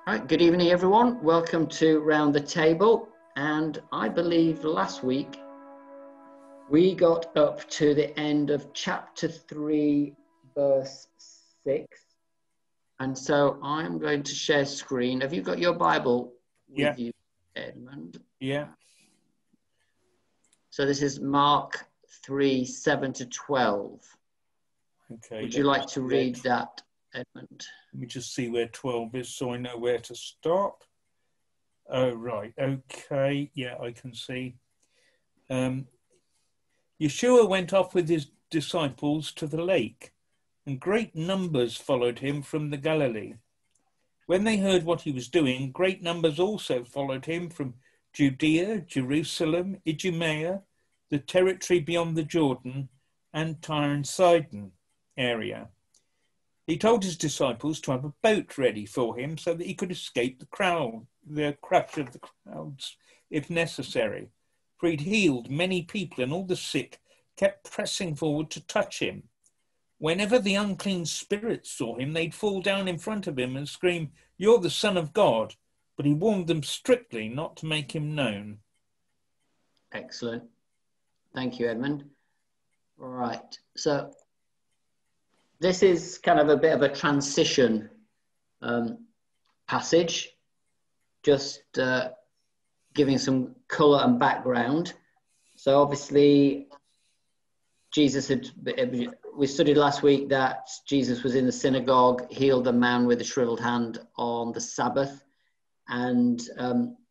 All right, good evening, everyone. Welcome to Round the Table. And I believe last week we got up to the end of chapter 3, verse 6. And so I'm going to share screen. Have you got your Bible with you, Edmund? Yeah. So this is Mark 3, 7 to 12. Okay. Would you like to read that, Edmund? Let me just see where 12 is so I know where to stop. Oh, right. Okay. Yeah, I can see. Yeshua went off with his disciples to the lake, and great numbers followed him from the Galilee. When they heard what he was doing, great numbers also followed him from Judea, Jerusalem, Idumea, the territory beyond the Jordan, and Tyre and Sidon area. He told his disciples to have a boat ready for him so that he could escape the crush of the crowds if necessary. For he'd healed many people, and all the sick kept pressing forward to touch him. Whenever the unclean spirits saw him, they'd fall down in front of him and scream, "You're the Son of God." But he warned them strictly not to make him known. Excellent. Thank you, Edmund. All right. So this is kind of a bit of a transition passage, just giving some colour and background. So obviously, we studied last week that Jesus was in the synagogue, healed a man with a shriveled hand on the Sabbath, and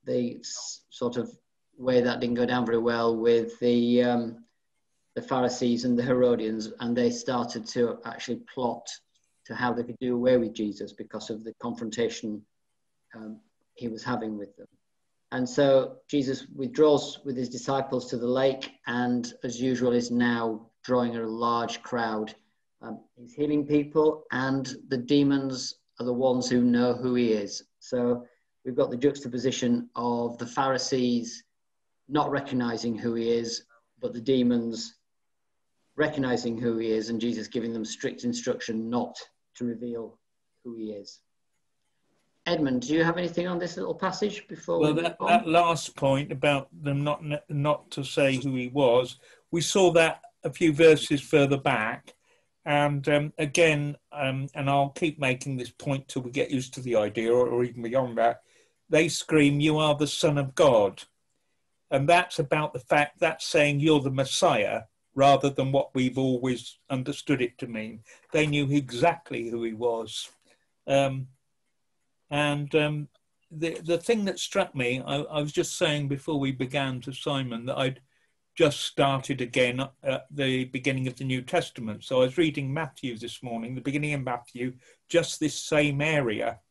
the sort of way that didn't go down very well with the Pharisees and the Herodians, and they started to actually plot to how they could do away with Jesus because of the confrontation he was having with them. And so Jesus withdraws with his disciples to the lake, and as usual is now drawing a large crowd. He's healing people, and the demons are the ones who know who he is. So we've got the juxtaposition of the Pharisees not recognizing who he is, but the demons recognizing who he is, and Jesus giving them strict instruction not to reveal who he is. Edmund, do you have anything on this little passage before we move on? That last point about them not to say who he was, we saw that a few verses further back, and again, and I'll keep making this point till we get used to the idea, or even beyond that. They scream, "You are the Son of God," and that's about the fact that's saying you're the Messiah, rather than what we've always understood it to mean. They knew exactly who he was. The thing that struck me, I was just saying before we began to Simon that I'd just started again at the beginning of the New Testament. So I was reading Matthew this morning, the beginning of Matthew, just this same area,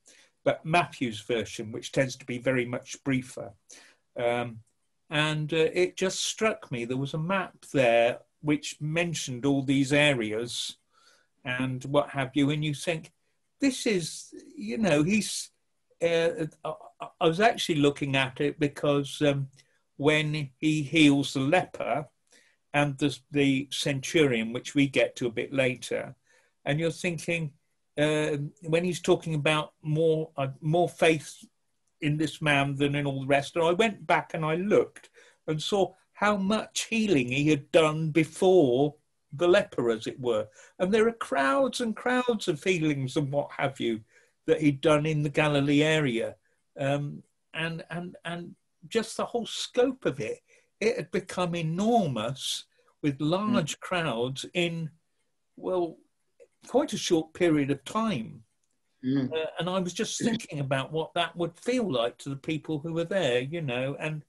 but Matthew's version, which tends to be very much briefer. It just struck me, there was a map there which mentioned all these areas and what have you, and you think, this is, he's, I was actually looking at it because when he heals the leper and the centurion, which we get to a bit later, and you're thinking, when he's talking about more faith in this man than in all the rest, and I went back and I looked and saw how much healing he had done before the leper, as it were. And there are crowds and crowds of healings and what have you that he'd done in the Galilee area. And just the whole scope of it had become enormous with large crowds in, well, quite a short period of time. And I was just thinking about what that would feel like to the people who were there, and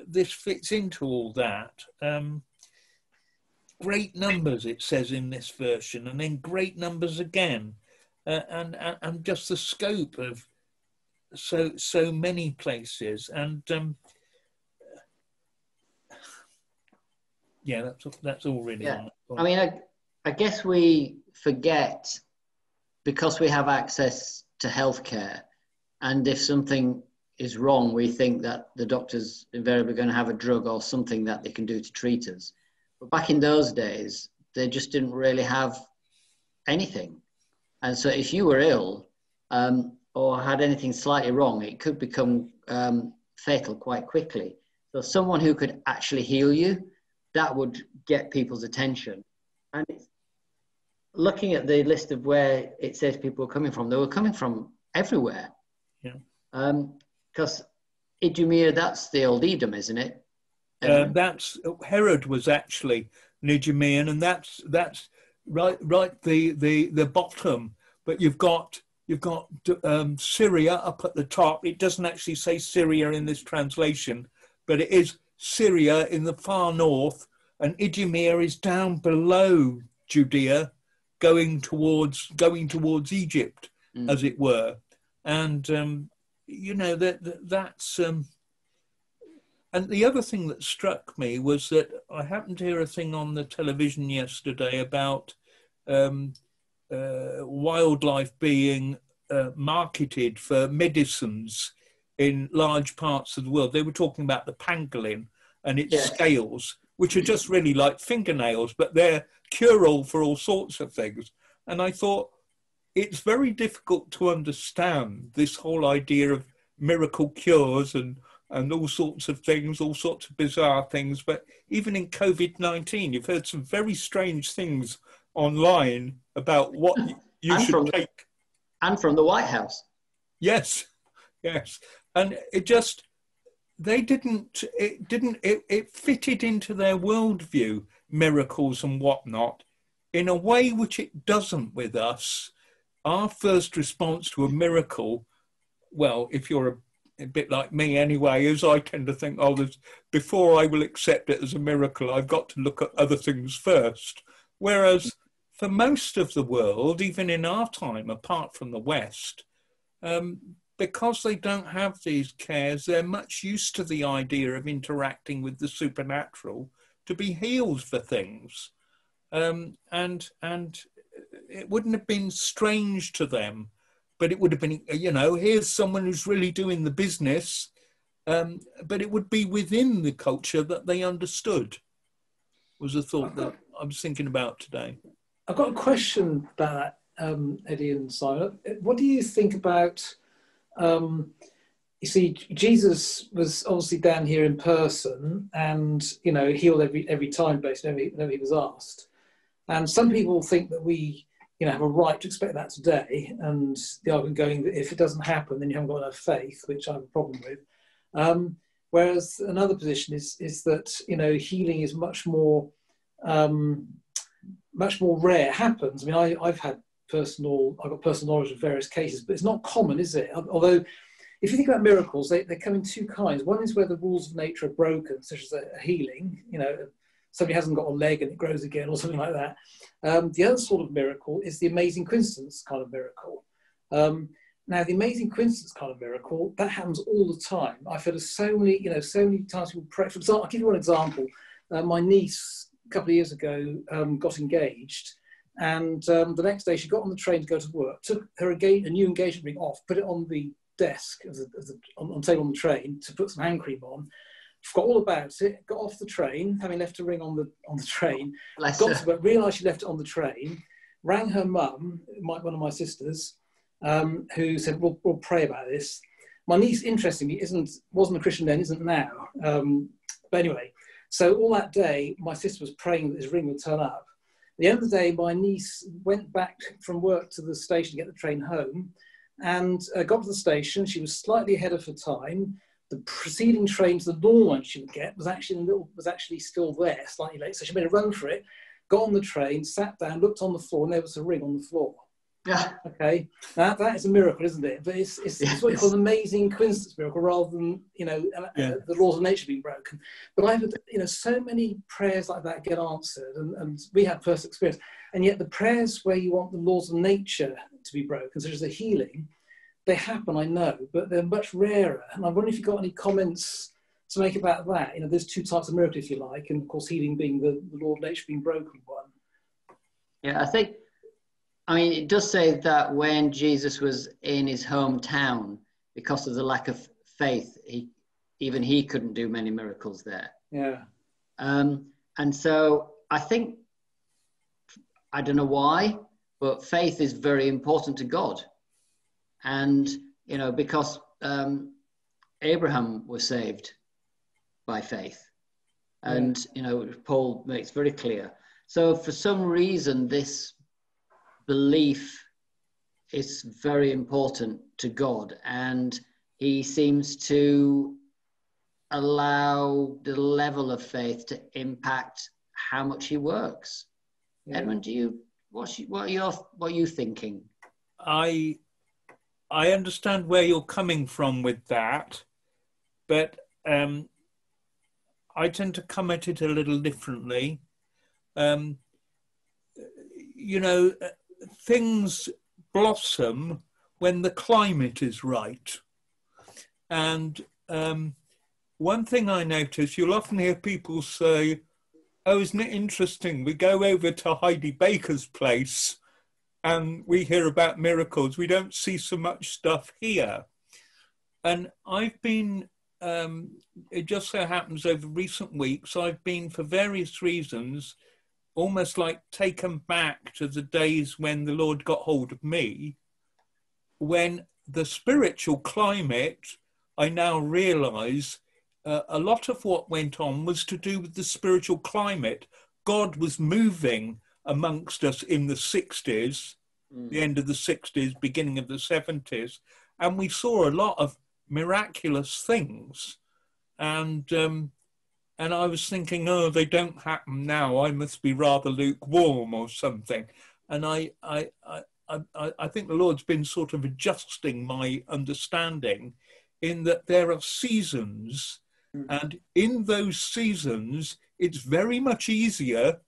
this fits into all that. Great numbers, it says in this version, and then great numbers again, and just the scope of so many places, and that's all really. Yeah, I mean, I guess we forget, because we have access to healthcare, and if something is wrong, we think that the doctor's invariably going to have a drug or something that they can do to treat us. But back in those days, they just didn't really have anything. And so if you were ill, or had anything slightly wrong, it could become fatal quite quickly. So someone who could actually heal you, that would get people's attention. And it's, looking at the list of where it says people were coming from, they were coming from everywhere. Yeah. Because Idumea, that's the old Edom, isn't it? That's Herod was actually an Idumean, and that's right the bottom. But you've got Syria up at the top. It doesn't actually say Syria in this translation, but it is Syria in the far north, and Idumea is down below Judea, going towards Egypt, as it were. And you know, that's and the other thing that struck me was that I happened to hear a thing on the television yesterday about wildlife being marketed for medicines in large parts of the world. They were talking about the pangolin and its scales, which are just really like fingernails, but they're cure-all for all sorts of things. And I thought, it's very difficult to understand this whole idea of miracle cures and all sorts of things, all sorts of bizarre things. But even in COVID-19, you've heard some very strange things online about what you should take. And from the White House. Yes. And it fitted into their worldview, miracles and whatnot, in a way which it doesn't with us. Our first response to a miracle, well, if you're a bit like me anyway, is I tend to think, before I will accept it as a miracle, I've got to look at other things first. Whereas for most of the world, even in our time, apart from the West, because they don't have these cares, they're much used to the idea of interacting with the supernatural to be healed for things. And it wouldn't have been strange to them, but it would have been, here's someone who's really doing the business, but it would be within the culture that they understood, was a thought that I was thinking about today. I've got a question about that, Eddie and Simon. What do you think about, you see, Jesus was obviously down here in person and, healed every time, basically, whenever he was asked. And some people think that we, have a right to expect that today. And the argument going that if it doesn't happen, then you haven't got enough faith, which I have a problem with. Whereas another position is that, healing is much more rare. It happens. I mean, I've got personal knowledge of various cases, but it's not common, is it? Although, if you think about miracles, they come in two kinds. One is where the rules of nature are broken, such as a healing, somebody hasn't got a leg and it grows again or something like that. The other sort of miracle is the amazing coincidence kind of miracle. Now, the amazing coincidence kind of miracle, that happens all the time. I've heard of so many times people pray. For example, I'll give you one example. My niece, a couple of years ago, got engaged. And the next day she got on the train to go to work, took her a new engagement ring off, put it on the desk on the table on the train to put some hand cream on. Forgot all about it, got off the train, having left a ring on the train, got to work, realised she left it on the train, rang her mum, one of my sisters, who said, we'll pray about this. My niece, interestingly, wasn't a Christian then, isn't now. But anyway, so all that day, my sister was praying that this ring would turn up. At the end of the day, my niece went back from work to the station to get the train home and got to the station. She was slightly ahead of her time. The preceding train to the normal one she would get was actually still there, slightly late. So she made a run for it, got on the train, sat down, looked on the floor, and there was a ring on the floor. Yeah. Okay. Now, that is a miracle, isn't it? But it's what you call an amazing coincidence miracle rather than, the laws of nature being broken. But I've had, so many prayers like that get answered, and we have personal experience. And yet the prayers where you want the laws of nature to be broken, such as the healing, they happen, I know, but they're much rarer. And I wonder if you've got any comments to make about that. There's two types of miracle, if you like, and of course healing being the law of nature being broken one. Yeah, it does say that when Jesus was in his hometown, because of the lack of faith, even he couldn't do many miracles there. Yeah. And so I think, I don't know why, but faith is very important to God. And, you know, because Abraham was saved by faith. And, you know, Paul makes very clear. So for some reason, this belief is very important to God. And he seems to allow the level of faith to impact how much he works. Yeah. Edmund, what are you thinking? I understand where you're coming from with that, but I tend to come at it a little differently. You know, things blossom when the climate is right. And one thing I notice, you'll often hear people say, oh, isn't it interesting? We go over to Heidi Baker's place and we hear about miracles. We don't see so much stuff here. And I've been, it just so happens over recent weeks, I've been, for various reasons, almost like taken back to the days when the Lord got hold of me, when the spiritual climate, I now realise, a lot of what went on was to do with the spiritual climate. God was moving amongst us in the 60s, the end of the 60s, beginning of the 70s, and we saw a lot of miraculous things. And I was thinking, oh, they don't happen now. I must be rather lukewarm or something. And I think the Lord's been sort of adjusting my understanding in that there are seasons, and in those seasons, it's very much easier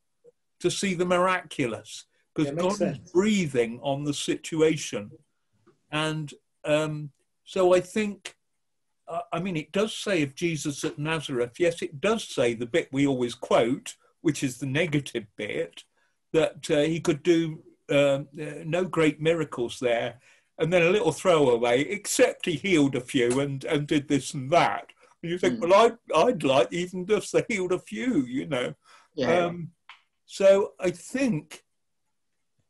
to see the miraculous because God is breathing on the situation. And so I think, I mean, it does say of Jesus at Nazareth, yes, it does say the bit we always quote, which is the negative bit, that he could do no great miracles there. And then a little throwaway, except he healed a few and did this and that. And you think, well, I'd like even just to healed a few, you know. Yeah. So I think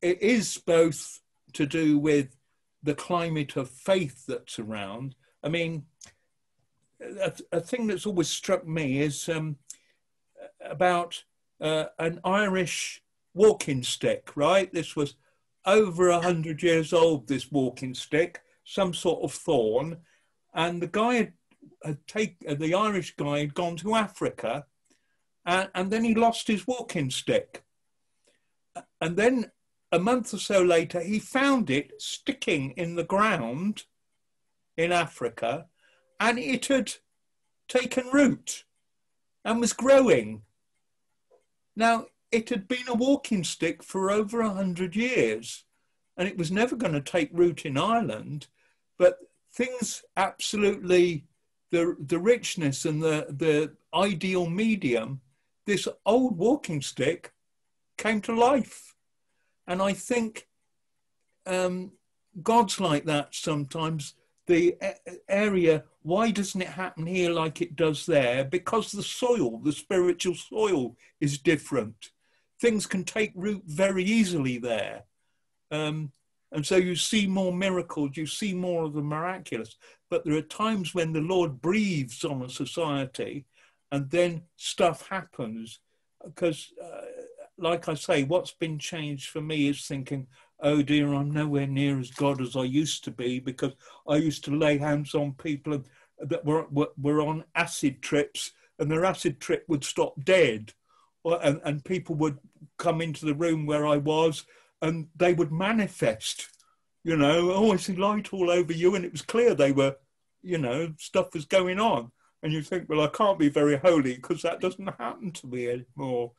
it is both to do with the climate of faith that's around. I mean, a thing that's always struck me is about an Irish walking stick, right? This was over 100 years old, this walking stick, some sort of thorn. And the guy the Irish guy had gone to Africa and then he lost his walking stick. And then a month or so later, he found it sticking in the ground in Africa, and it had taken root and was growing. Now, it had been a walking stick for over 100 years, and it was never going to take root in Ireland, but things absolutely, the richness and the ideal medium, this old walking stick came to life. And I think God's like that sometimes. The area, why doesn't it happen here like it does there? Because the soil, the spiritual soil is different. Things can take root very easily there. And so you see more miracles, you see more of the miraculous. But there are times when the Lord breathes on a society and then stuff happens. Because like I say, what's been changed for me is thinking, oh dear, I'm nowhere near as God as I used to be, because I used to lay hands on people that were on acid trips, and their acid trip would stop dead. And people would come into the room where I was and they would manifest, you know, oh, I see light all over you. And it was clear they were, you know, stuff was going on. And you think, well, I can't be very holy because that doesn't happen to me anymore.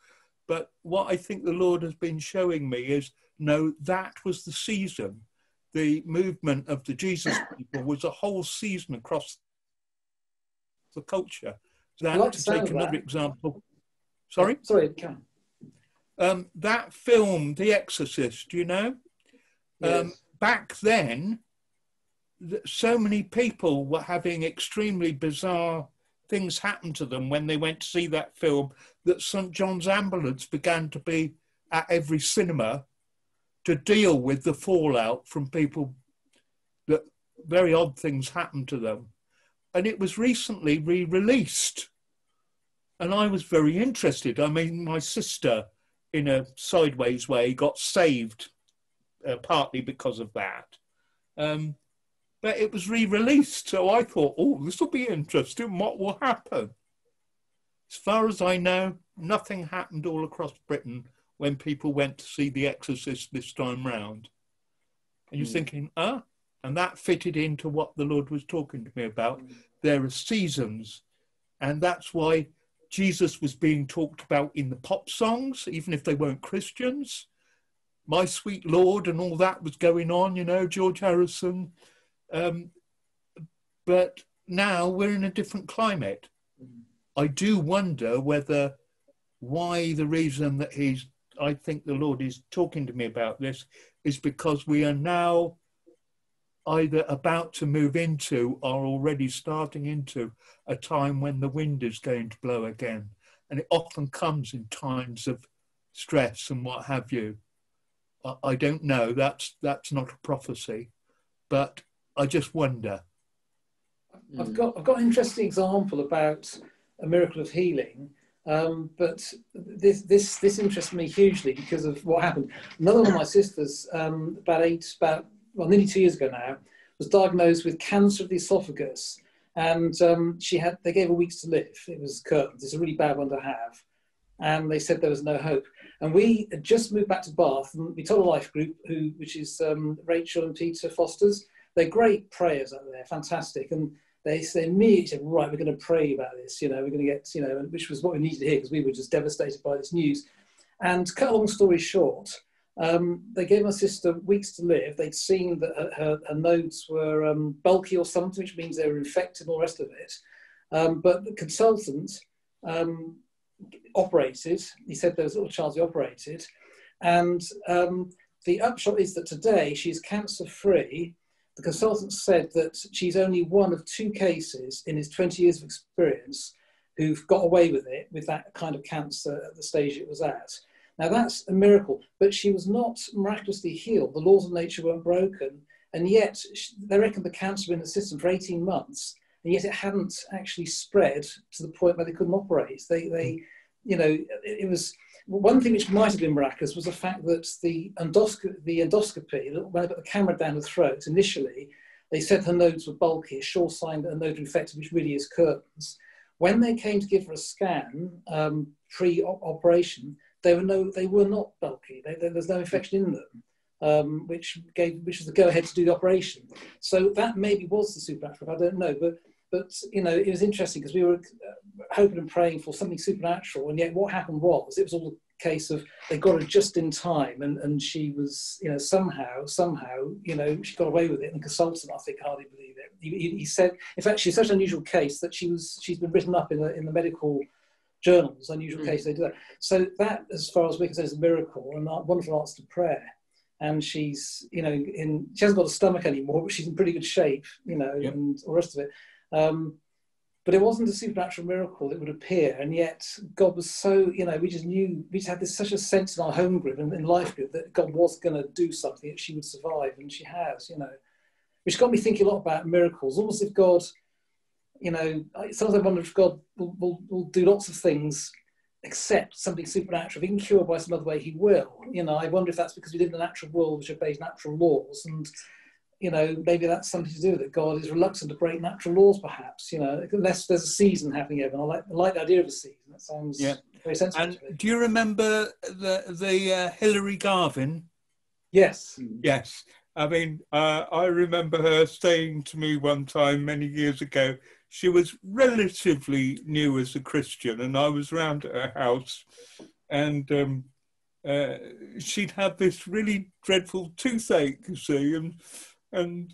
But what I think the Lord has been showing me is, no, that was the season. The movement of the Jesus people was a whole season across the culture. That, like to take another example. Sorry? Sorry, Karen. That film, The Exorcist, you know? Yes. Back then, so many people were having extremely bizarre things happen to them when they went to see that film, that St. John's Ambulance began to be at every cinema to deal with the fallout from people that very odd things happen to them. And it was recently re-released. And I was very interested. I mean, my sister, in a sideways way, got saved partly because of that. But it was re-released. So I thought, oh, this will be interesting. What will happen? As far as I know, nothing happened all across Britain when people went to see The Exorcist this time round. And you're thinking, and that fitted into what the Lord was talking to me about. There are seasons, and that's why Jesus was being talked about in the pop songs, even if they weren't Christians. My Sweet Lord and all that was going on, you know, George Harrison. But now we're in a different climate. I do wonder why the reason that I think the Lord is talking to me about this is because we are now either about to move into or already starting into a time when the wind is going to blow again. And it often comes in times of stress and what have you. I don't know, that's not a prophecy, but I just wonder. I've got an interesting example about a miracle of healing, but this interests me hugely because of what happened. Another one of my sisters, nearly 2 years ago now, was diagnosed with cancer of the esophagus, and they gave her weeks to live. It was curtains. It's a really bad one to have, and they said there was no hope. And we had just moved back to Bath, and we told a life group, which is Rachel and Peter Foster's. They're great prayers out there, fantastic, and they immediately said, right, we're going to pray about this, you know, we're going to get, you know, which was what we needed to hear because we were just devastated by this news. And cut a long story short, they gave my sister weeks to live. They'd seen that her nodes were bulky or something, which means they were infected and all the rest of it. But the consultant operated. He said there was a little chance he operated. And the upshot is that today she's cancer-free. The consultant said that she's only one of 2 cases in his 20 years of experience who've got away with it, with that kind of cancer at the stage it was at. Now that's a miracle, but she was not miraculously healed. The laws of nature weren't broken, and yet they reckon the cancer had been in the system for 18 months, and yet it hadn't actually spread to the point where they couldn't operate. They you know, it was one thing which might have been miraculous was the fact that the endoscopy, when they put the camera down her throat, initially, they said her nodes were bulky, a sure sign that her nodes were infected, which really is curtains. When they came to give her a scan pre-operation, they were not bulky. There's no infection in them, which was the go-ahead to do the operation. So that maybe was the supernatural. I don't know, but you know, it was interesting because we were hoping and praying for something supernatural, and yet what happened was it was all a case of they got her just in time, and she was, you know, somehow, you know, she got away with it. And the consultant, I think, hardly believed it. He said, in fact, she's such an unusual case that she's been written up in the medical journals. Unusual case, they do that. So that, as far as we can say, is a miracle and a wonderful answer to prayer. And she's, you know, she hasn't got a stomach anymore, but she's in pretty good shape, you know, and all the rest of it. But it wasn't a supernatural miracle, it would appear, and yet God was so, you know, we just had such a sense in our home group and in life group that God was going to do something, that she would survive, and she has, you know, which got me thinking a lot about miracles, almost if God, you know, sometimes I wonder if God will do lots of things except something supernatural. If he can cure by some other way, he will, you know. I wonder if that's because we live in a natural world which obeys natural laws, and you know, maybe that's something to do with it. God is reluctant to break natural laws, perhaps, you know, unless there's a season happening over. And I like the idea of a season. That sounds very sensible. And do you remember the Hilary Garvin? Yes. Yes. I mean, I remember her saying to me one time many years ago, she was relatively new as a Christian, and I was round at her house, and she'd had this really dreadful toothache, you see, and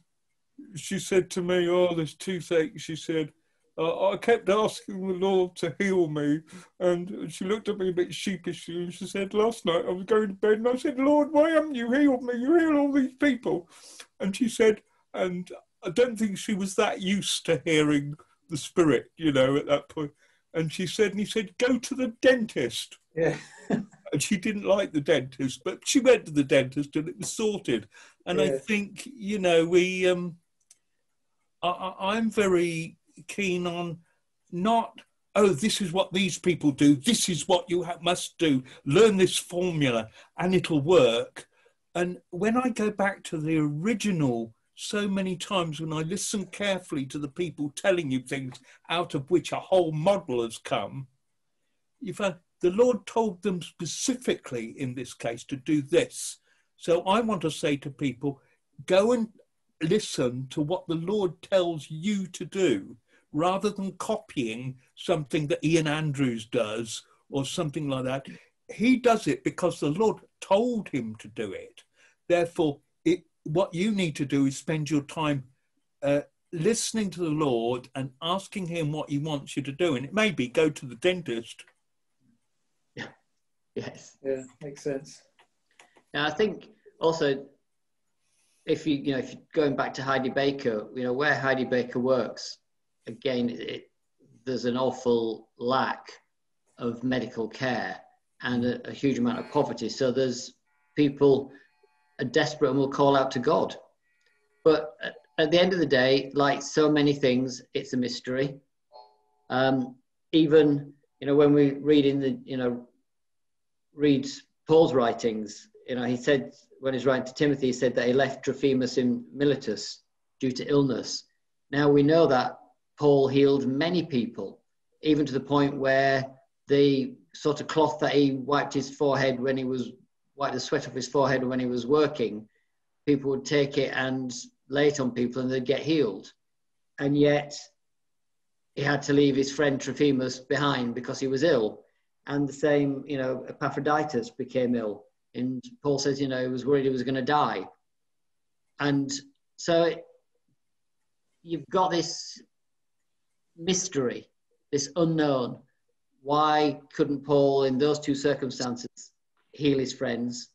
she said to me, oh, this toothache, she said, I kept asking the Lord to heal me. And she looked at me a bit sheepishly and she said, last night I was going to bed and I said, Lord, why haven't you healed me? You heal all these people. And she said, and I don't think she was that used to hearing the Spirit, you know, at that point. And she said, and he said, go to the dentist. Yeah. And she didn't like the dentist, but she went to the dentist and it was sorted. And I think, you know, we I'm very keen on not, oh, this is what these people do, this is what you must do, learn this formula and it'll work. And when I go back to the original, so many times when I listen carefully to the people telling you things out of which a whole model has come, the Lord told them specifically in this case to do this. So I want to say to people, go and listen to what the Lord tells you to do, rather than copying something that Ian Andrews does or something like that. He does it because the Lord told him to do it. Therefore, what you need to do is spend your time listening to the Lord and asking him what he wants you to do. And it may be go to the dentist. Yeah. Yes. Yeah, makes sense. Now, I think also, if you're going back to Heidi Baker, where Heidi Baker works, again, there's an awful lack of medical care and a huge amount of poverty. So there's people are desperate and will call out to God. But at the end of the day, like so many things, it's a mystery. Even, when we read Paul's writings, he said, when he's writing to Timothy, he said that he left Trophimus in Miletus due to illness. Now we know that Paul healed many people, even to the point where the sort of cloth that he wiped the sweat off his forehead when he was working, people would take it and lay it on people and they'd get healed. And yet he had to leave his friend Trophimus behind because he was ill. And the same, Epaphroditus became ill. And Paul says, he was worried he was going to die. And so you've got this mystery, this unknown. Why couldn't Paul, in those two circumstances, heal his friends?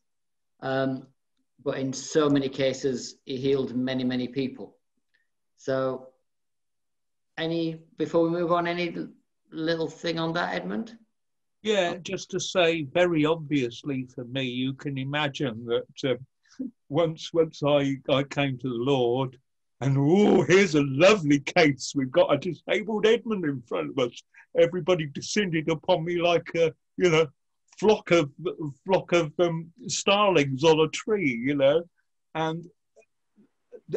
But in so many cases, he healed many, many people. So before we move on, any little thing on that, Edmund? Yeah, just to say very obviously for me, you can imagine that once I came to the Lord, and here's a lovely case. We've got a disabled Edmund in front of us. Everybody descended upon me like a, flock of starlings on a tree, And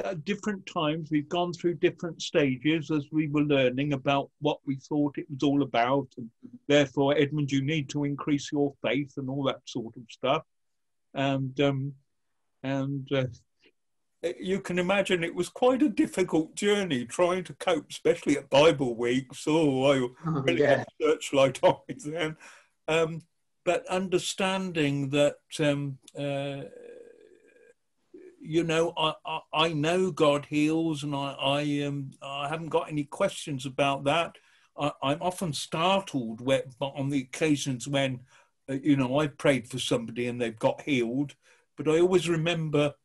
at different times, we've gone through different stages as we were learning about what we thought it was all about. And therefore, Edmund, you need to increase your faith and all that sort of stuff. And you can imagine it was quite a difficult journey trying to cope, especially at Bible weeks. I really had a searchlight on me then. But understanding that, I know God heals, and I haven't got any questions about that. I'm often startled on the occasions when, I've prayed for somebody and they've got healed. But I always remember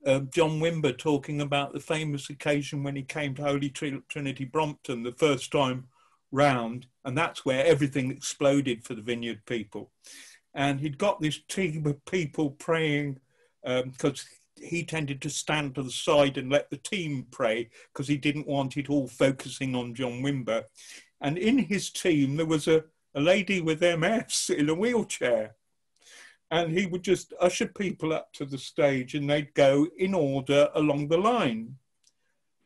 John Wimber talking about the famous occasion when he came to Holy Trinity Brompton the first time round, and that's where everything exploded for the Vineyard people. And he'd got this team of people praying because he tended to stand to the side and let the team pray because he didn't want it all focusing on John Wimber. And in his team, there was a lady with MS in a wheelchair. And he would just usher people up to the stage and they'd go in order along the line.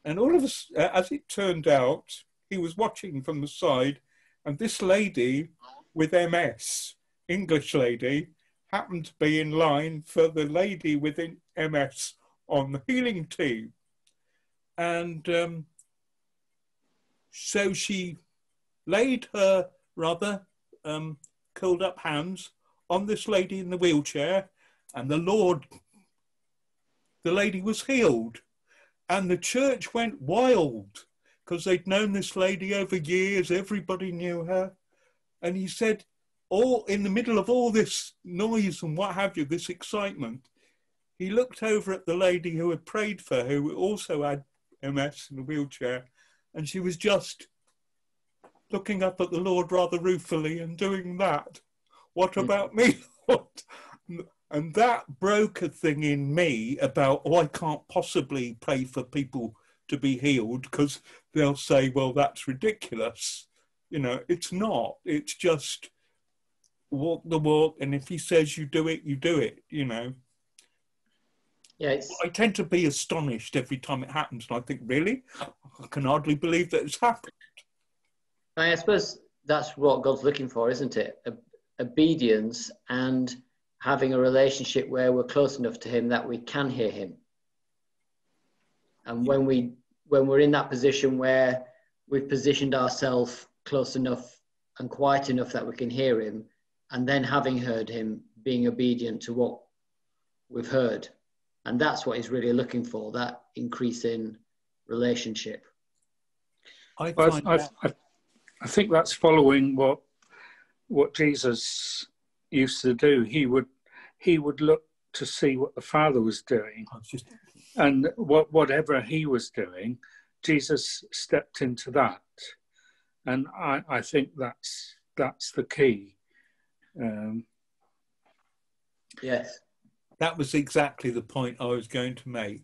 And all of us, as it turned out, he was watching from the side, and this lady with MS, English lady, happened to be in line for the lady with MS on the healing team. And so she laid her rather curled up hands on this lady in the wheelchair, and the lady was healed. And the church went wild because they'd known this lady over years, everybody knew her. And he said, in the middle of all this noise and what have you, this excitement, he looked over at the lady who had prayed for, who also had MS in a wheelchair, and she was just looking up at the Lord rather ruefully and doing that. What about me, Lord? And that broke a thing in me about, I can't possibly pray for people to be healed, because they'll say, well, that's ridiculous. You know, it's not. It's just walk the walk, and if he says you do it, you do it, you know. Yeah, I tend to be astonished every time it happens, and I think, really? I can hardly believe that it's happened. I suppose that's what God's looking for, isn't it? Obedience and having a relationship where we're close enough to him that we can hear him. And when we're in that position where we've positioned ourselves close enough and quiet enough that we can hear him, and then having heard him, being obedient to what we've heard. And that's what he's really looking for, that increase in relationship. I think that's following what Jesus used to do. He would look to see what the Father was doing, and whatever he was doing, Jesus stepped into that. And I think that's the key. Yes. That was exactly the point I was going to make.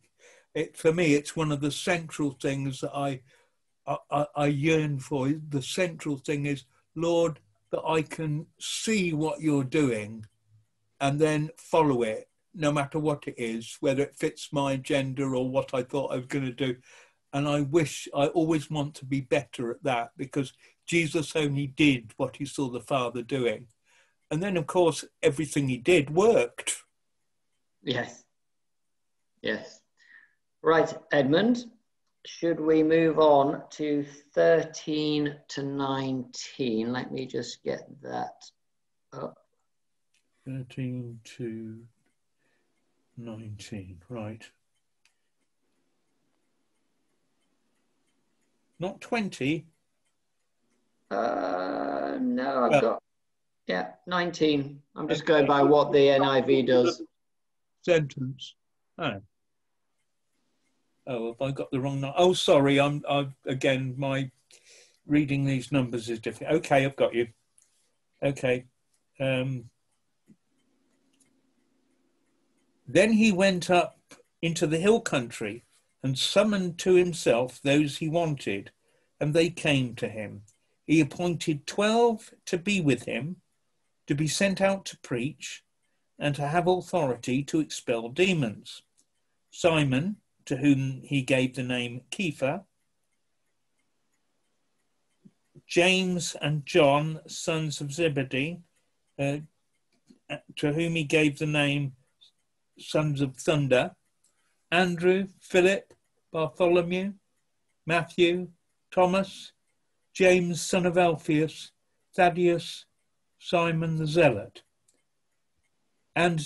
For me, it's one of the central things that I yearn for. The central thing is, Lord, that I can see what you're doing and then follow it, no matter what it is, whether it fits my agenda or what I thought I was going to do. And I always want to be better at that, because Jesus only did what he saw the Father doing. And then, of course, everything he did worked. Yes. Yes. Right, Edmund, should we move on to 13 to 19? Let me just get that up. 13 to 19, right. Not 20? No, I've got, 19. I'm just going by what the NIV does. Sentence. Oh, have I got the wrong number? Oh, sorry, I've again, my reading these numbers is different. Okay, I've got you. Okay. Then he went up into the hill country and summoned to himself those he wanted, and they came to him. He appointed 12 to be with him, to be sent out to preach, and to have authority to expel demons. Simon, to whom he gave the name Kepha, James and John, sons of Zebedee, to whom he gave the name sons of thunder, Andrew, Philip, Bartholomew, Matthew, Thomas, James, son of Alphaeus, Thaddeus, Simon the Zealot, and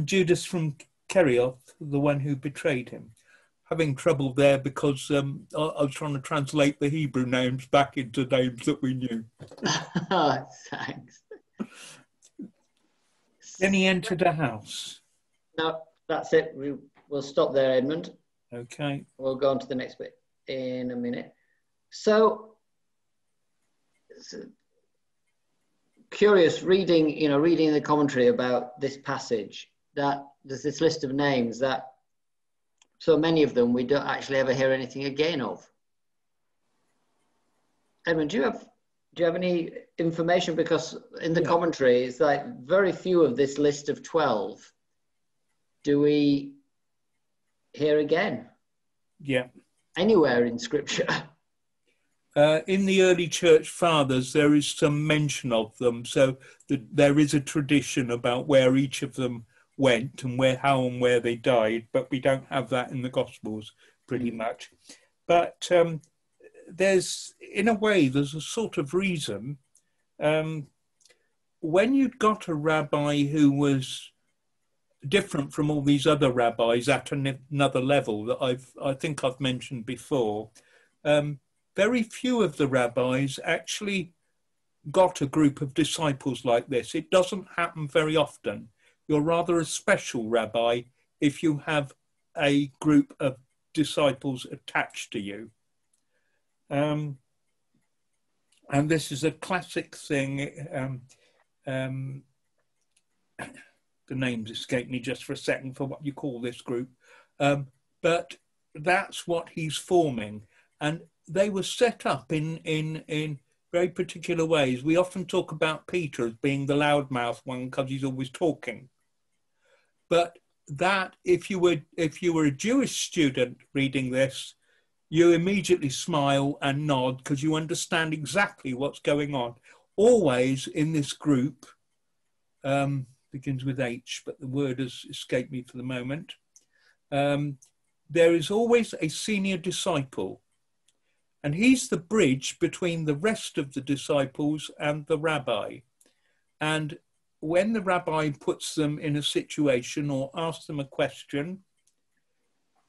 Judas from Kerioth, the one who betrayed him. Having trouble there because I was trying to translate the Hebrew names back into names that we knew. Thanks. Then he entered a house. No, that's it. We'll stop there, Edmund. Okay. We'll go on to the next bit in a minute. So curious, reading the commentary about this passage, that there's this list of names that so many of them we don't actually ever hear anything again of. Edmund, do you have any information? Because in the commentary, it's like very few of this list of 12 do we hear again. Yeah. Anywhere in Scripture. In the early church fathers, there is some mention of them. So there is a tradition about where each of them went and how and where they died, but we don't have that in the Gospels pretty much. But there's a sort of reason. When you'd got a rabbi who was different from all these other rabbis at another level that I think I've mentioned before, very few of the rabbis actually got a group of disciples like this. It doesn't happen very often. You're rather a special rabbi if you have a group of disciples attached to you. And this is a classic thing. The names escape me just for a second for what you call this group. But that's what he's forming. And they were set up in very particular ways. We often talk about Peter as being the loudmouth one because he's always talking. But that, if you were a Jewish student reading this, you immediately smile and nod because you understand exactly what's going on. Always in this group, begins with H, but the word has escaped me for the moment. There is always a senior disciple, and he's the bridge between the rest of the disciples and the rabbi. And when the rabbi puts them in a situation or asks them a question,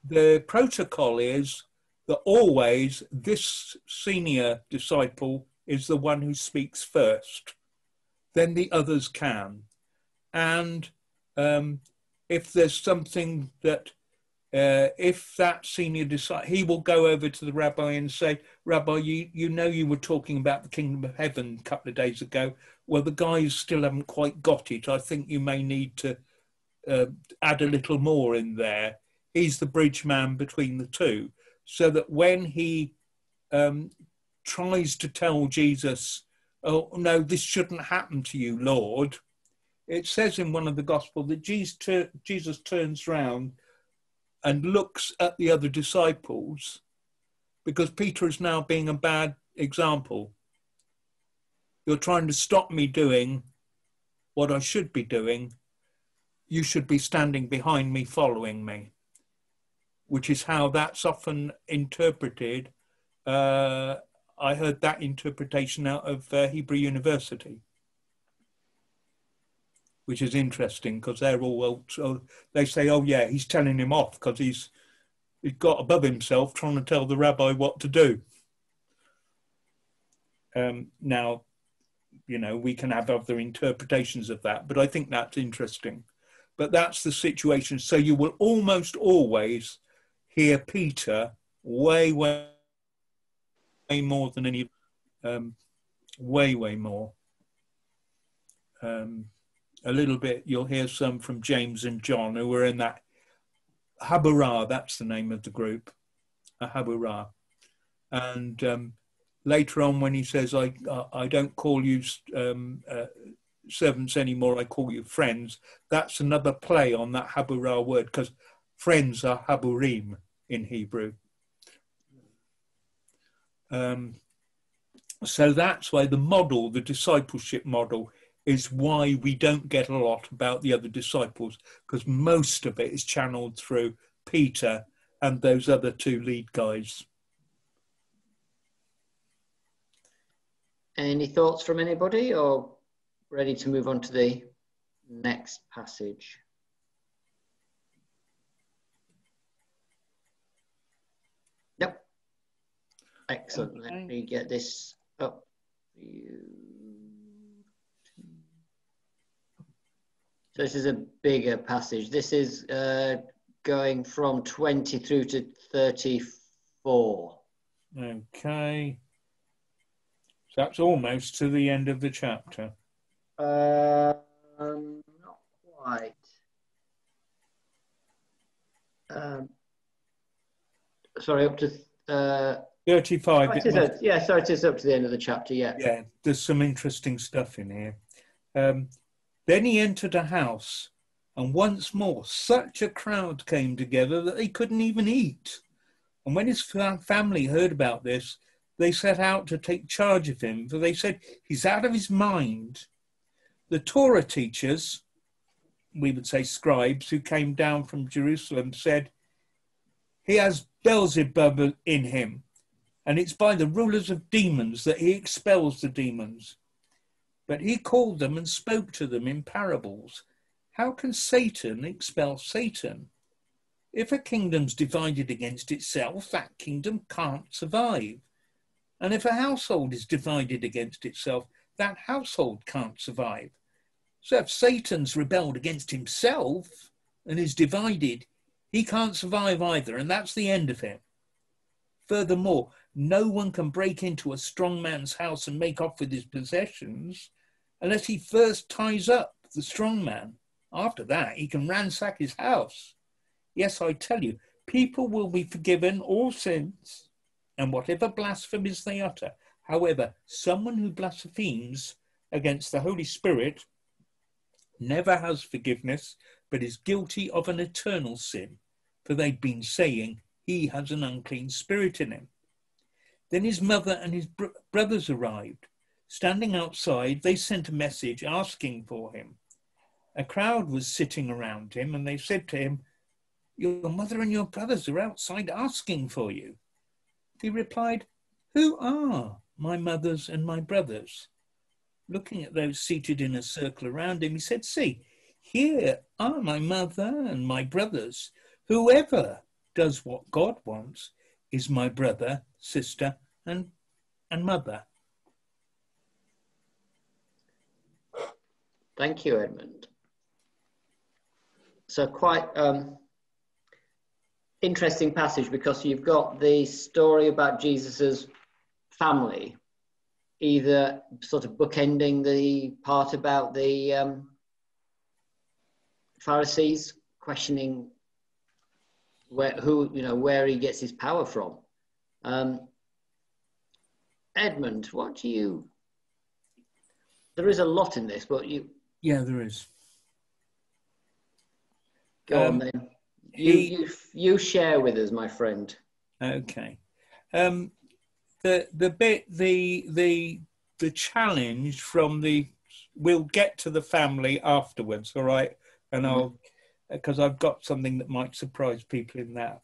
the protocol is that always this senior disciple is the one who speaks first. Then the others can. And if there's something that, if that senior disciple, he will go over to the rabbi and say, Rabbi, you know you were talking about the kingdom of heaven a couple of days ago. Well, the guys still haven't quite got it. I think you may need to add a little more in there. He's the bridge man between the two, so that when he tries to tell Jesus, oh, no, this shouldn't happen to you, Lord, it says in one of the Gospels that Jesus turns round and looks at the other disciples because Peter is now being a bad example. You're trying to stop me doing what I should be doing. You should be standing behind me, following me, which is how that's often interpreted. I heard that interpretation out of Hebrew University, which is interesting because they're all, so they say, oh yeah, he's telling him off because he's got above himself trying to tell the rabbi what to do. Now, you know, we can have other interpretations of that, but I think that's interesting. But that's the situation. So you will almost always hear Peter way more than any, way more. A little bit, you'll hear some from James and John who were in that Haburah, that's the name of the group, a Haburah. And later on when he says, I don't call you servants anymore, I call you friends, that's another play on that Haburah word, because friends are Haburim in Hebrew. So that's why the model, the discipleship model, is why we don't get a lot about the other disciples, because most of it is channeled through Peter and those other two lead guys. Any thoughts from anybody, or ready to move on to the next passage? Yep. Excellent. Okay. Let me get this up for you. So this is a bigger passage. This is going from 20 through to 34. Okay. So that's almost to the end of the chapter. Not quite. Sorry, up to 35. Oh, yeah, sorry, it is up to the end of the chapter, yeah. Yeah, there's some interesting stuff in here. Then he entered a house, and once more such a crowd came together that they couldn't even eat. And when his family heard about this, they set out to take charge of him, for they said, he's out of his mind. The Torah teachers, we would say scribes, who came down from Jerusalem, said, he has Beelzebub in him, and it's by the rulers of demons that he expels the demons. But he called them and spoke to them in parables. How can Satan expel Satan? If a kingdom's divided against itself, that kingdom can't survive. And if a household is divided against itself, that household can't survive. So if Satan's rebelled against himself and is divided, he can't survive either, and that's the end of him. Furthermore, no one can break into a strong man's house and make off with his possessions unless he first ties up the strong man. After that, he can ransack his house. Yes, I tell you, people will be forgiven all sins and whatever blasphemies they utter. However, someone who blasphemes against the Holy Spirit never has forgiveness, but is guilty of an eternal sin, for they'd been saying he has an unclean spirit in him. Then his mother and his brothers arrived. Standing outside, they sent a message asking for him. A crowd was sitting around him, and they said to him, "Your mother and your brothers are outside asking for you." He replied, "Who are my mothers and my brothers?" Looking at those seated in a circle around him, he said, "See, here are my mother and my brothers. Whoever does what God wants is my brother, sister, and mother." Thank you, Edmund. So quite interesting passage, because you've got the story about Jesus's family, either sort of bookending the part about the Pharisees questioning where he gets his power from. Edmund, what do you? There is a lot in this, but you. Yeah, there is. Go on then. You share with us, my friend. Okay. The challenge from we'll get to the family afterwards, all right? And because I've got something that might surprise people in that.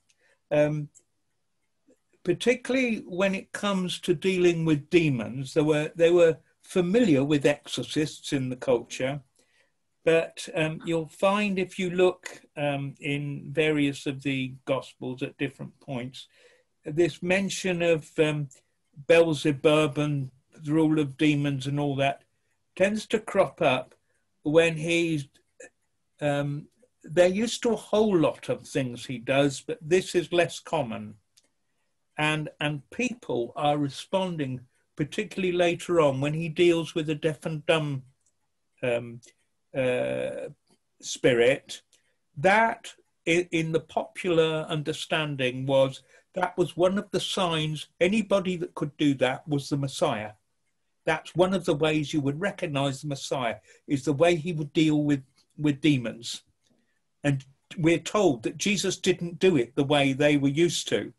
Particularly when it comes to dealing with demons, they were familiar with exorcists in the culture, but you'll find if you look in various of the Gospels at different points, this mention of Beelzebub and the rule of demons and all that tends to crop up when they're used to a whole lot of things he does, but this is less common. And people are responding, particularly later on when he deals with a deaf and dumb spirit, that in the popular understanding that was one of the signs. Anybody that could do that was the Messiah. That's one of the ways you would recognize the Messiah, is the way he would deal with demons. And we're told that Jesus didn't do it the way they were used to.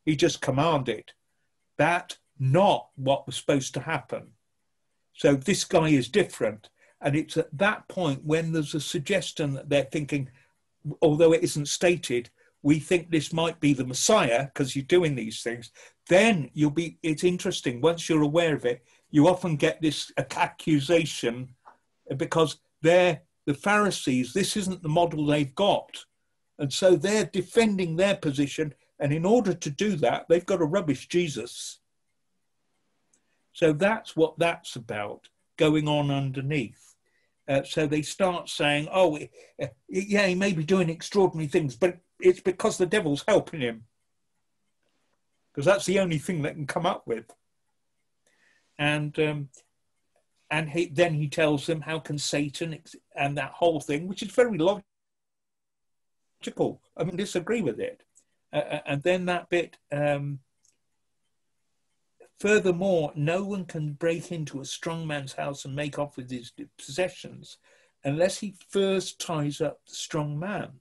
He just commanded. That's not what was supposed to happen. So this guy is different. And it's at that point when there's a suggestion that they're thinking, although it isn't stated, we think this might be the Messiah because you're doing these things. Then it's interesting. Once you're aware of it, you often get this accusation because the Pharisees, this isn't the model they've got. And so they're defending their position. And in order to do that, they've got to rubbish Jesus. So that's what that's about, going on underneath. So they start saying, oh, yeah, he may be doing extraordinary things, but it's because the devil's helping him. Because that's the only thing they can come up with. And then he tells them how can Satan and that whole thing, which is very logical. I mean, disagree with it. And then that bit, furthermore, no one can break into a strong man's house and make off with his possessions unless he first ties up the strong man.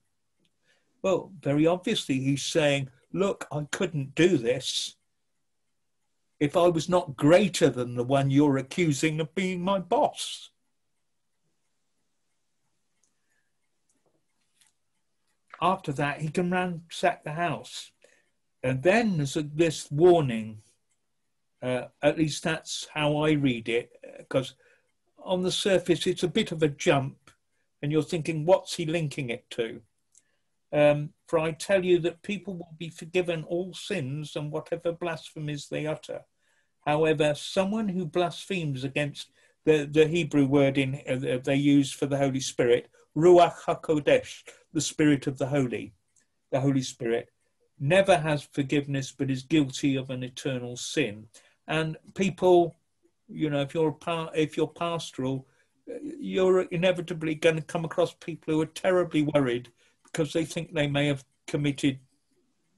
Well, very obviously he's saying, look, I couldn't do this if I was not greater than the one you're accusing of being my boss. After that, he can ransack the house. And then there's this warning. At least that's how I read it, because on the surface, it's a bit of a jump, and you're thinking, what's he linking it to? For I tell you that people will be forgiven all sins and whatever blasphemies they utter. However, someone who blasphemes against the Hebrew word they use for the Holy Spirit, Ruach HaKodesh, the Spirit of the Holy Spirit, never has forgiveness but is guilty of an eternal sin. And people, you know, if you're pastoral, you're inevitably going to come across people who are terribly worried because they think they may have committed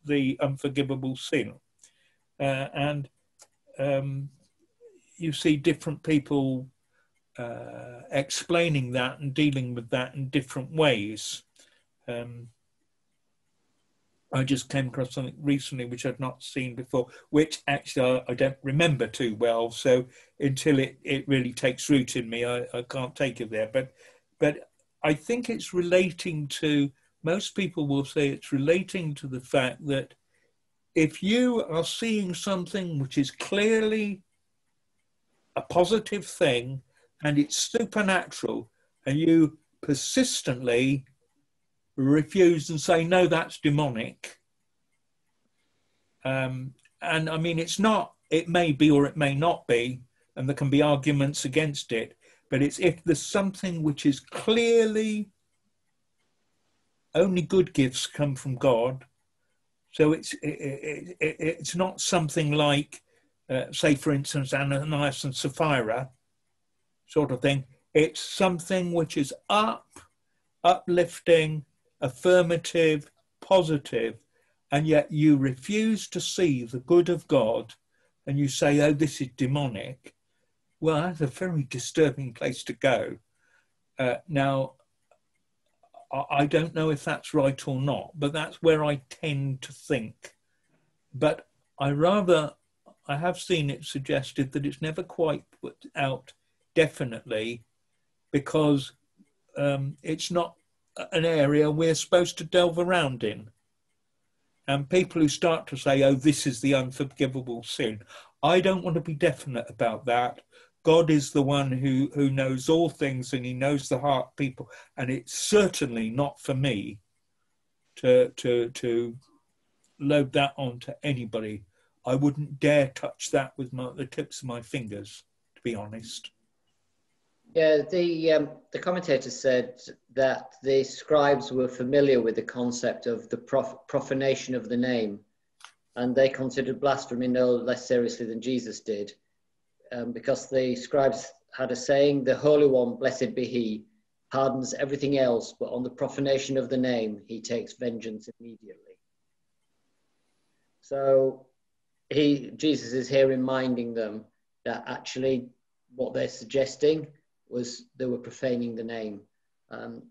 the unforgivable sin. And you see different people explaining that and dealing with that in different ways. I just came across something recently which I'd not seen before, which actually I don't remember too well. So until it really takes root in me, I can't take it there. But I think it's relating to, most people will say it's relating to the fact that if you are seeing something which is clearly a positive thing and it's supernatural, and you persistently refuse and say, no, that's demonic. And I mean, it's not, it may be or it may not be, and there can be arguments against it, but it's if there's something which is clearly only good gifts come from God. So it's not something like, say, for instance, Ananias and Sapphira sort of thing. It's something which is uplifting, affirmative, positive, and yet you refuse to see the good of God and you say, oh, this is demonic. Well, that's a very disturbing place to go. Now, I don't know if that's right or not, but that's where I tend to think. But I have seen it suggested that it's never quite put out definitely, because it's not an area we're supposed to delve around in. And people who start to say, oh, this is the unforgivable sin, I don't want to be definite about that. God is the one who knows all things, and he knows the heart of people. And it's certainly not for me to load that on to anybody. I wouldn't dare touch that with the tips of my fingers, to be honest. Yeah, the commentator said that the scribes were familiar with the concept of the profanation of the name, and they considered blasphemy no less seriously than Jesus did, because the scribes had a saying, the Holy One, blessed be he, pardons everything else, but on the profanation of the name, he takes vengeance immediately. So Jesus is here reminding them that actually what they're suggesting was they were profaning the name. And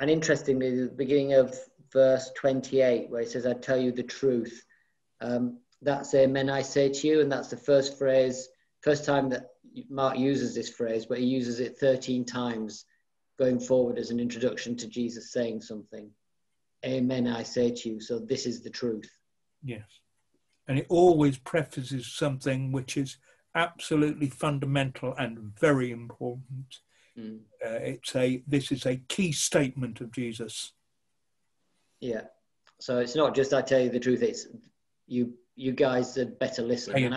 interestingly, the beginning of verse 28, where he says, I tell you the truth, that's amen, I say to you. And that's the first time that Mark uses this phrase, but he uses it 13 times going forward as an introduction to Jesus saying something. Amen, I say to you. So this is the truth. Yes. And it always prefaces something which is absolutely fundamental and very important. This is a key statement of Jesus. Yeah. So it's not just I tell you the truth, it's you guys had better listen. And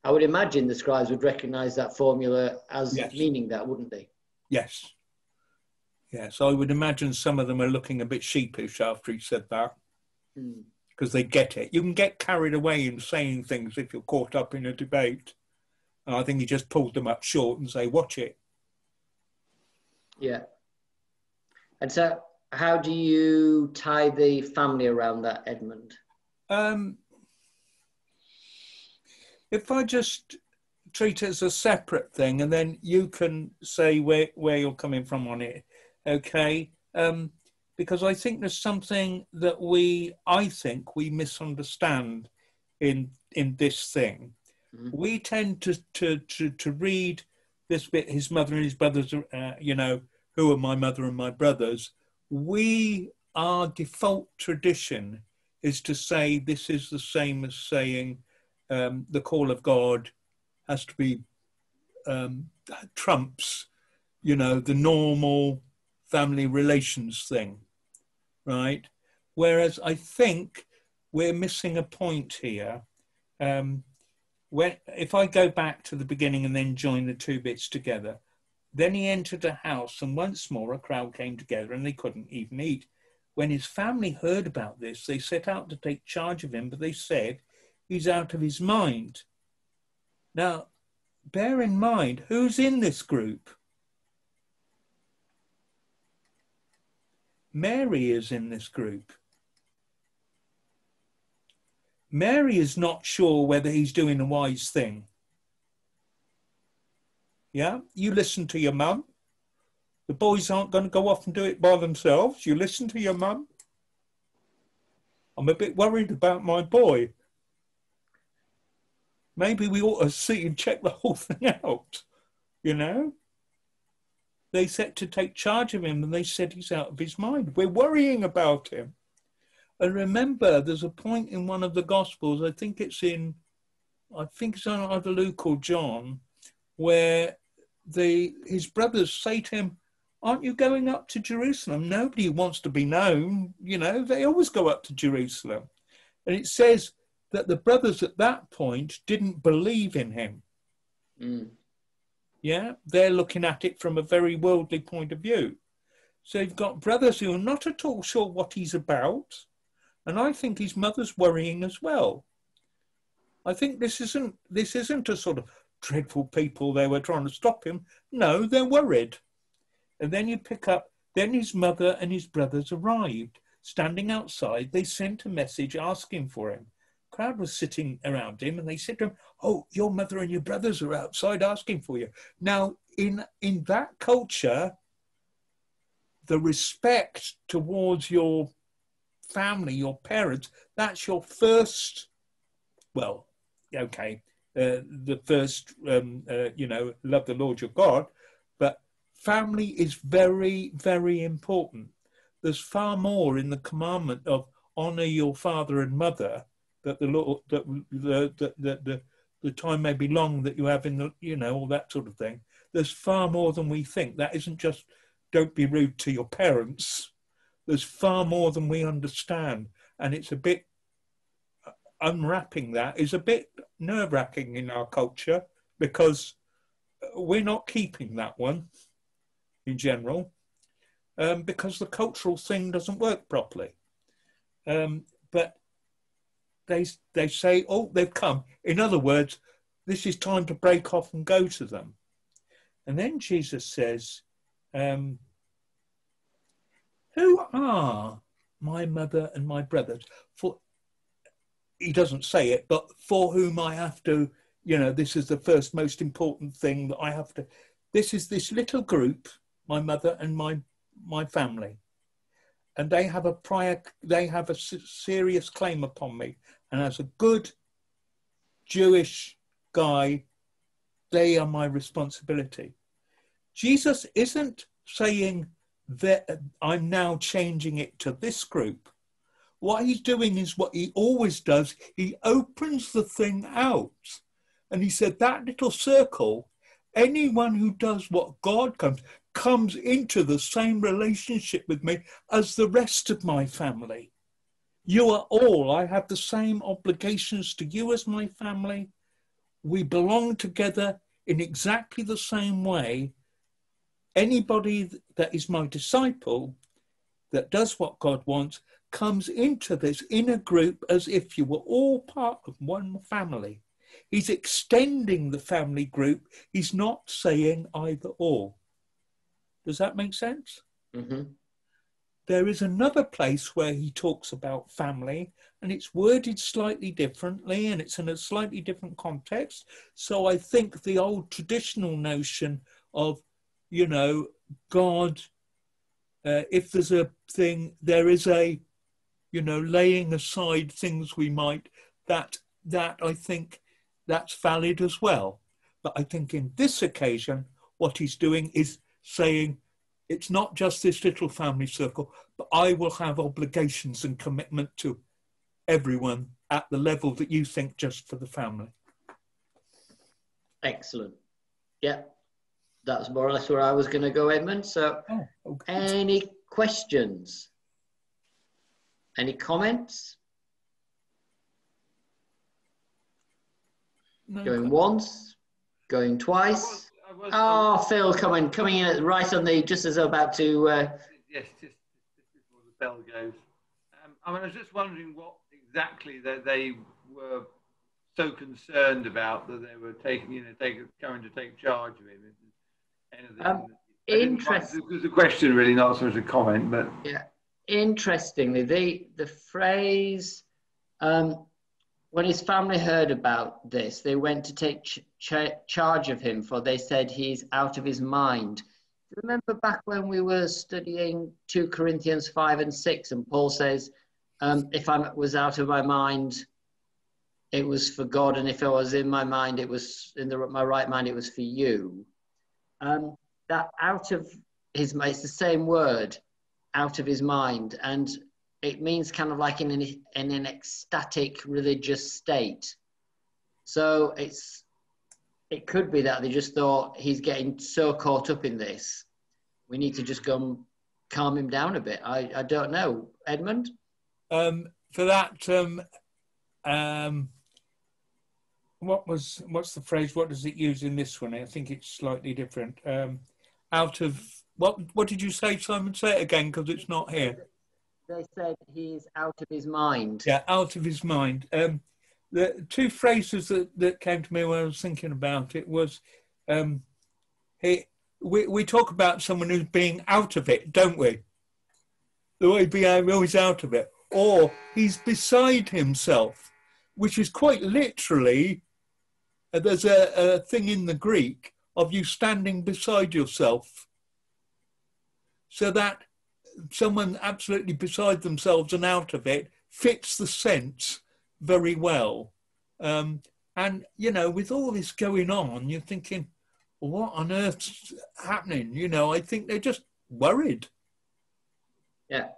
I would imagine the scribes would recognize that formula as meaning that, wouldn't they? Yes. Yes, I would imagine some of them are looking a bit sheepish after he said that, because they get it. You can get carried away in saying things if you're caught up in a debate. And I think he just pulled them up short and say, watch it. Yeah. And so how do you tie the family around that, Edmund? If I just treat it as a separate thing, and then you can say where you're coming from on it, okay? Because I think there's something that I think we misunderstand in this thing. Mm-hmm. We tend to read this bit, his mother and his brothers, who are my mother and my brothers. Our default tradition is to say this is the same as saying the call of God has to be trumps, the normal family relations thing, right? Whereas I think we're missing a point here. If I go back to the beginning and then join the two bits together, then he entered a house, and once more a crowd came together, and they couldn't even eat. When his family heard about this, they set out to take charge of him, but they said, he's out of his mind. Now, bear in mind, who's in this group? Mary is in this group. Mary is not sure whether he's doing a wise thing. Yeah, you listen to your mum. The boys aren't going to go off and do it by themselves. You listen to your mum. I'm a bit worried about my boy. Maybe we ought to see and check the whole thing out, you know? They said to take charge of him and they said he's out of his mind. We're worrying about him. And remember, there's a point in one of the Gospels, I think it's on either Luke or John, where his brothers say to him, aren't you going up to Jerusalem? Nobody wants to be known, you know, they always go up to Jerusalem. And it says that the brothers at that point didn't believe in him. Mm. Yeah, they're looking at it from a very worldly point of view. So you've got brothers who are not at all sure what he's about. And I think his mother's worrying as well. I think this isn't a sort of dreadful people they were trying to stop him. No, they're worried. And then you pick up, then his mother and his brothers arrived. Standing outside, they sent a message asking for him. The crowd was sitting around him and they said to him, oh, your mother and your brothers are outside asking for you. Now, in that culture, the respect towards your family, your parents, that's your first, well, okay, the first, love the Lord your God, but family is very, very important. There's far more in the commandment of honour your father and mother, that the time may be long that you have in the, you know, all that sort of thing. There's far more than we think. That isn't just don't be rude to your parents. There's far more than we understand. And it's a bit, unwrapping that is a bit nerve-wracking in our culture because we're not keeping that one in general because the cultural thing doesn't work properly. But they say, oh, they've come. In other words, this is time to break off and go to them. And then Jesus says, who are my mother and my brothers? For he doesn't say it, but for whom I have to, you know, this is the first most important thing that I have to, this is this little group, my mother and my family. And they have a serious claim upon me. And as a good Jewish guy, they are my responsibility. Jesus isn't saying that I'm now changing it to this group. What he's doing is what he always does. He opens the thing out. And he said, that little circle, anyone who does what God comes into the same relationship with me as the rest of my family. You are all, I have the same obligations to you as my family. We belong together in exactly the same way. Anybody that is my disciple, that does what God wants, comes into this inner group as if you were all part of one family. He's extending the family group. He's not saying either or. Does that make sense? Mm-hmm. There is another place where he talks about family, and it's worded slightly differently, and it's in a slightly different context. So I think the old traditional notion of, you know, God, if there's a thing, there is a, you know, laying aside things we might, that I think that's valid as well. But I think in this occasion, what he's doing is saying, it's not just this little family circle, but I will have obligations and commitment to everyone at the level that you think just for the family. Excellent. Yeah, that's more or less where I was going to go, Edmund. So okay. Any questions? Any comments? No. Going once, going twice. Phil coming in right on the, just as I'm about to... Yes, just before the bell goes. I was just wondering what exactly that they were so concerned about that they were coming to take charge of him. Interesting. It was a question, really, not so much a comment, but... Yeah. Interestingly, the phrase when his family heard about this, they went to take charge of him, for they said he's out of his mind. Remember back when we were studying 2 Corinthians 5 and 6, and Paul says, if I was out of my mind, it was for God, and if I was in my mind, it was in my right mind, it was for you. That out of his mind, it's the same word, out of his mind, and it means kind of like in an ecstatic religious state. So it could be that they just thought he's getting so caught up in this, we need to just go and calm him down a bit. I don't know. Edmund? For that, what's the phrase? What does it use in this one? I think it's slightly different. Out of, what did you say, Simon? Say it again, because it's not here. They said he's out of his mind. Yeah, out of his mind. The 2 phrases that came to me when I was thinking about it was, we talk about someone who's being out of it, don't we? The way being always out of it. Or he's beside himself, which is quite literally, there's a thing in the Greek of you standing beside yourself. So that someone absolutely beside themselves and out of it fits the sense very well. And, you know, with all this going on, you're thinking, what on earth's happening? You know, I think they're just worried. Yeah.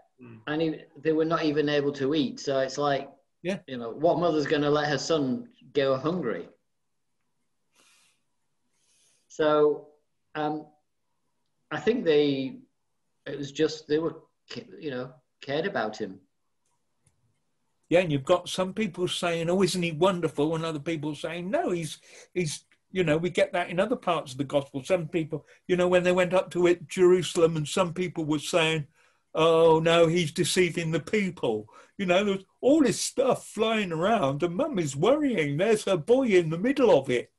And they were not even able to eat. So it's like, yeah, you know, what mother's going to let her son go hungry? So I think they were, you know, cared about him. Yeah, and you've got some people saying, oh, isn't he wonderful? And other people saying, no, he's, you know, we get that in other parts of the gospel. Some people, you know, when they went up to Jerusalem, and some people were saying, oh, no, he's deceiving the people. You know, there's all this stuff flying around, and Mum is worrying. There's her boy in the middle of it.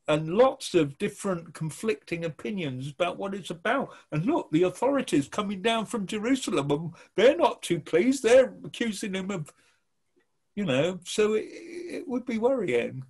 And lots of different conflicting opinions about what it's about. And look, the authorities coming down from Jerusalem, and they're not too pleased. They're accusing him of, you know, so it would be worrying.